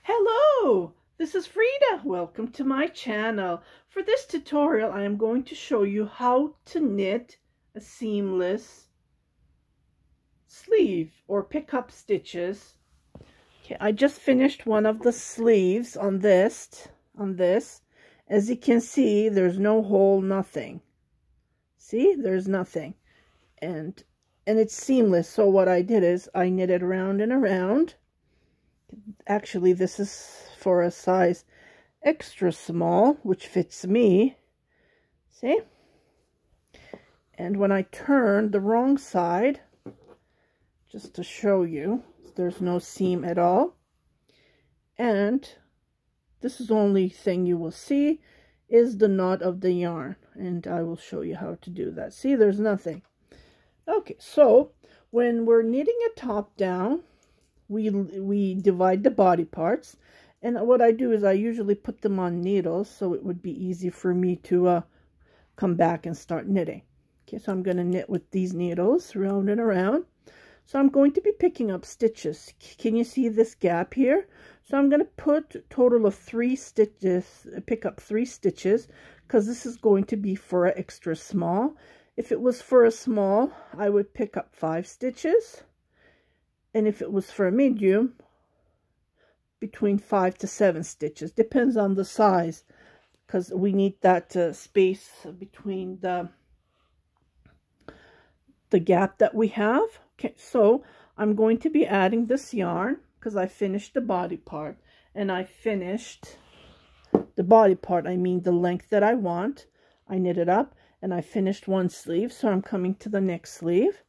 Hello, this is Frida. Welcome to my channel. For this tutorial, I am going to show you how to knit a seamless sleeve or pick up stitches. Okay, I just finished one of the sleeves on this. As you can see, there's no hole, nothing. See, there's nothing. And it's seamless. So what I did is I knitted around and around. Actually, this is for a size extra small, which fits me. See? And when I turn the wrong side, just to show you, there's no seam at all. And this is the only thing you will see is the knot of the yarn. And I will show you how to do that. See, there's nothing. Okay, so when we're knitting a top down, we divide the body parts, and what I do is I usually put them on needles so it would be easy for me to come back and start knitting. Okay, so I'm going to knit with these needles round and around. So I'm going to be picking up stitches. Can you see this gap here? So I'm going to put a total of 3 stitches, pick up 3 stitches, because this is going to be for an extra small. If it was for a small, I would pick up 5 stitches. And if it was for a medium, between 5 to 7 stitches. Depends on the size, because we need that space between the gap that we have. Okay, so I'm going to be adding this yarn, because I finished the body part. And I finished the body part, I mean the length that I want. I knit it up, and I finished one sleeve, so I'm coming to the next sleeve.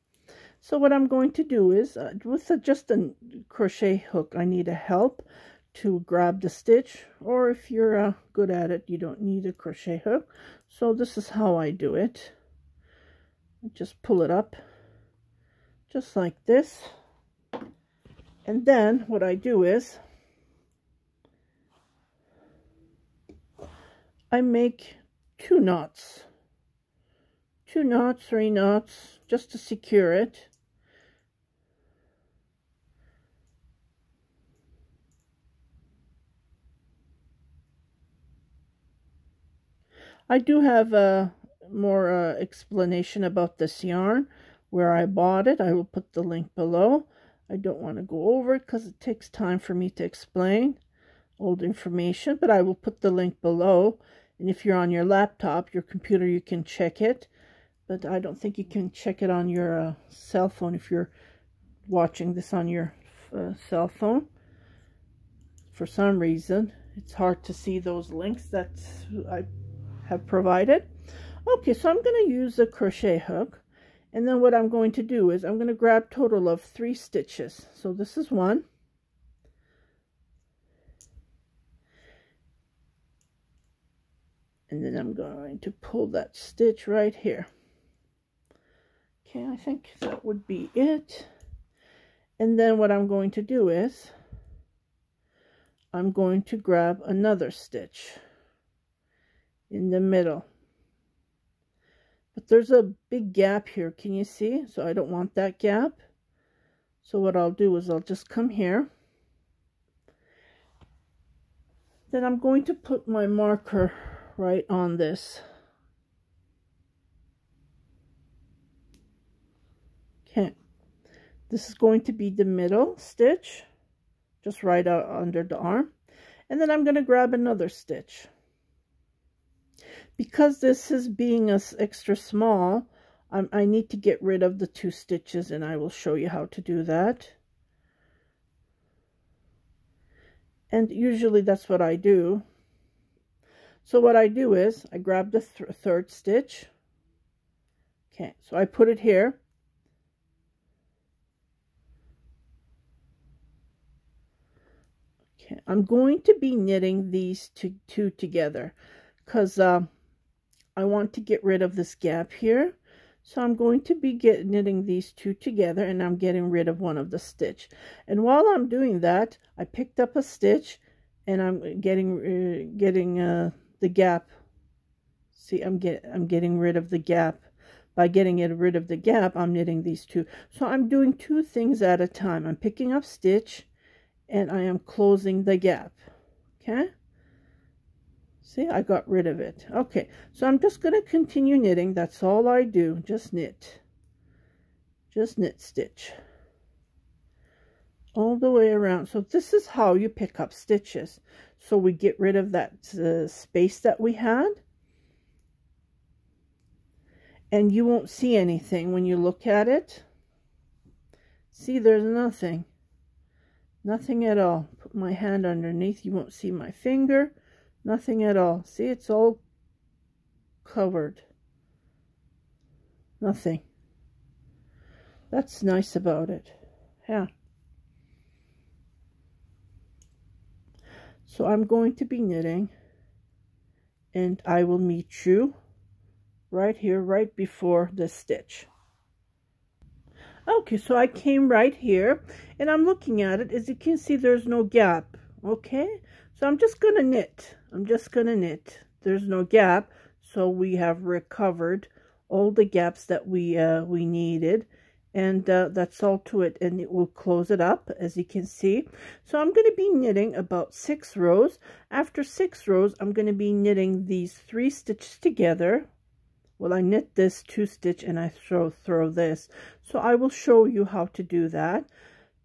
So what I'm going to do is, with just a crochet hook, I need a help to grab the stitch. Or if you're good at it, you don't need a crochet hook. So this is how I do it. I just pull it up, just like this. And then what I do is, I make 2 knots. 2 knots, 3 knots, just to secure it. I do have a more explanation about this yarn, where I bought it. I will put the link below. I don't want to go over it because it takes time for me to explain old information, but I will put the link below. And if you're on your laptop, your computer, you can check it. But I don't think you can check it on your cell phone if you're watching this on your cell phone. For some reason, it's hard to see those links that I have provided. Okay, so I'm going to use a crochet hook, and then what I'm going to do is I'm going to grab a total of 3 stitches. So this is one, and then I'm going to pull that stitch right here. Okay, I think that would be it. And then what I'm going to do is I'm going to grab another stitch in the middle. But there's a big gap here, can you see? So I don't want that gap. So what I'll do is I'll just come here. Then I'm going to put my marker right on this. Okay, this is going to be the middle stitch, just right out under the arm. And then I'm going to grab another stitch. Because this is being extra small, I need to get rid of the 2 stitches, and I will show you how to do that. And usually that's what I do. So what I do is I grab the 3rd stitch. Okay, so I put it here. Okay, I'm going to be knitting these two together, because I want to get rid of this gap here. So I'm going to be knitting these 2 together, and I'm getting rid of one of the stitch. And while I'm doing that, I picked up a stitch, and I'm getting the gap. See, I'm getting rid of the gap. By getting rid of the gap, I'm knitting these 2. So I'm doing 2 things at a time. I'm picking up stitch, and I am closing the gap. Okay, see, I got rid of it. Okay, so I'm just going to continue knitting. That's all I do, just knit stitch all the way around. So this is how you pick up stitches. So we get rid of that space that we had, and you won't see anything when you look at it. See, there's nothing at all. Put my hand underneath, you won't see my finger, nothing at all. See, it's all covered, nothing. That's nice about it. Yeah. So I'm going to be knitting, and I will meet you right here, right before the stitch. Okay, so I came right here, and I'm looking at it. As you can see, there's no gap. Okay, so I'm just gonna knit. There's no gap, so we have recovered all the gaps that we needed, and that's all to it. And it will close it up, as you can see. So I'm going to be knitting about 6 rows. After 6 rows, I'm going to be knitting these 3 stitches together. Well, I knit this 2 stitch and I throw this. So I will show you how to do that.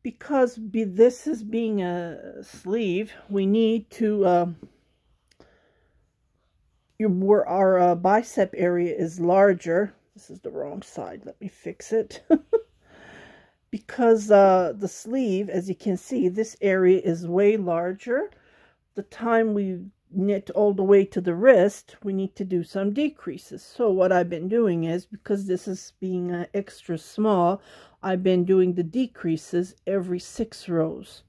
Because this is being a sleeve, we need to where our bicep area is larger. This is the wrong side. Let me fix it. Because the sleeve, as you can see, this area is way larger. The time we knit all the way to the wrist, we need to do some decreases. So what I've been doing is, because this is being extra small, I've been doing the decreases every 6 rows.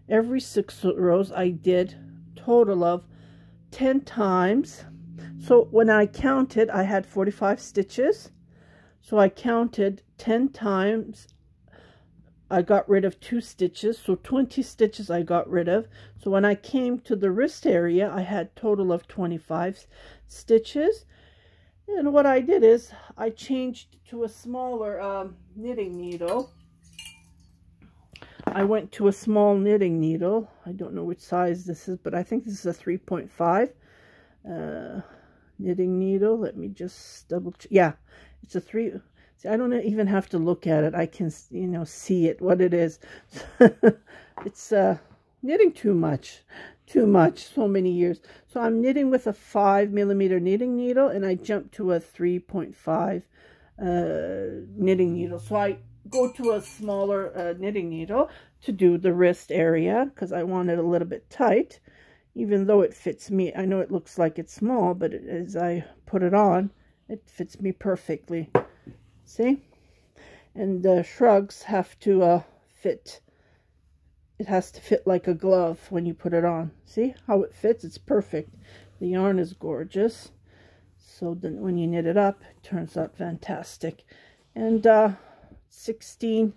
Every 6 rows I did total of 10 times. So when I counted, I had 45 stitches. So I counted 10 times. I got rid of 2 stitches, so 20 stitches I got rid of. So when I came to the wrist area, I had total of 25 stitches. And what I did is I changed to a smaller knitting needle. I went to a small knitting needle. I don't know which size this is, but I think this is a 3.5 knitting needle. Let me just double check. Yeah, it's a 3. See, I don't even have to look at it. I can, see it, what it is. It's knitting too much, so many years. So I'm knitting with a 5mm knitting needle, and I jumped to a 3.5 knitting needle. So I go to a smaller knitting needle to do the wrist area, because I want it a little bit tight, even though it fits me. I know it looks like it's small, but as I put it on, it fits me perfectly. See? And the shrugs have to fit. It has to fit like a glove when you put it on. See how it fits? It's perfect. The yarn is gorgeous. So then when you knit it up, it turns out fantastic. And 16,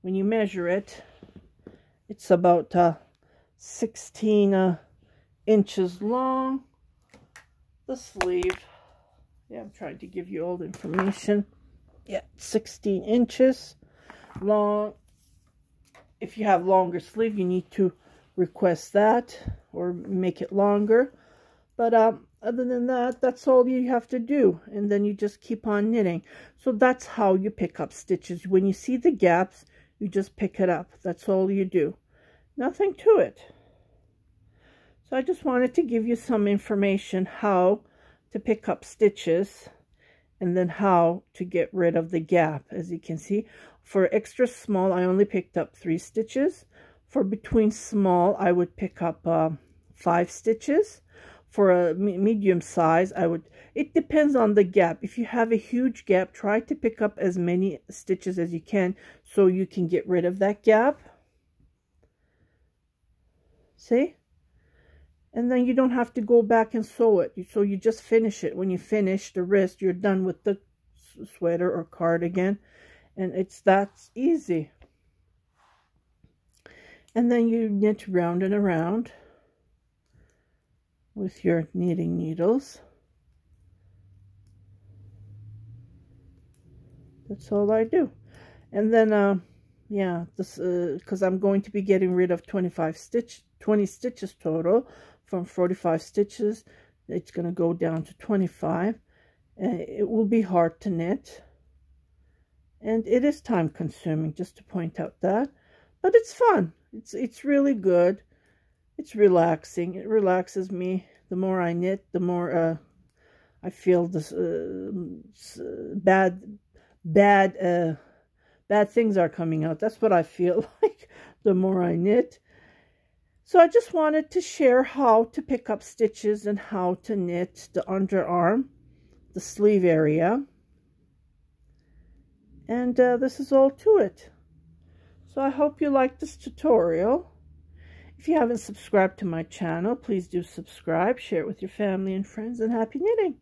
when you measure it, it's about 16 inches long. The sleeve. Yeah, I'm trying to give you all the information. Yeah, 16 inches long. If you have longer sleeve, you need to request that or make it longer. But other than that, that's all you have to do. And then you just keep on knitting. So that's how you pick up stitches. When you see the gaps, you just pick it up. That's all you do. Nothing to it. So I just wanted to give you some information how to pick up stitches, and then how to get rid of the gap. As you can see, for extra small, I only picked up 3 stitches. For between small, I would pick up 5 stitches. For a medium size, it depends on the gap. If you have a huge gap, try to pick up as many stitches as you can so you can get rid of that gap. See? And then you don't have to go back and sew it. So you just finish it. When you finish the wrist, you're done with the sweater or cardigan. And it's that easy. And then you knit round and around with your knitting needles. That's all I do. And then yeah, this because I'm going to be getting rid of 20 stitches total from 45 stitches. It's going to go down to 25. It will be hard to knit, and it is time consuming, just to point out that, but it's fun. It's really good. It's relaxing. It relaxes me. The more I knit, the more I feel this bad things are coming out. That's what I feel like the more I knit. So I just wanted to share how to pick up stitches and how to knit the underarm, the sleeve area. And this is all to it. So I hope you like this tutorial. If you haven't subscribed to my channel, please do subscribe, share it with your family and friends, and happy knitting!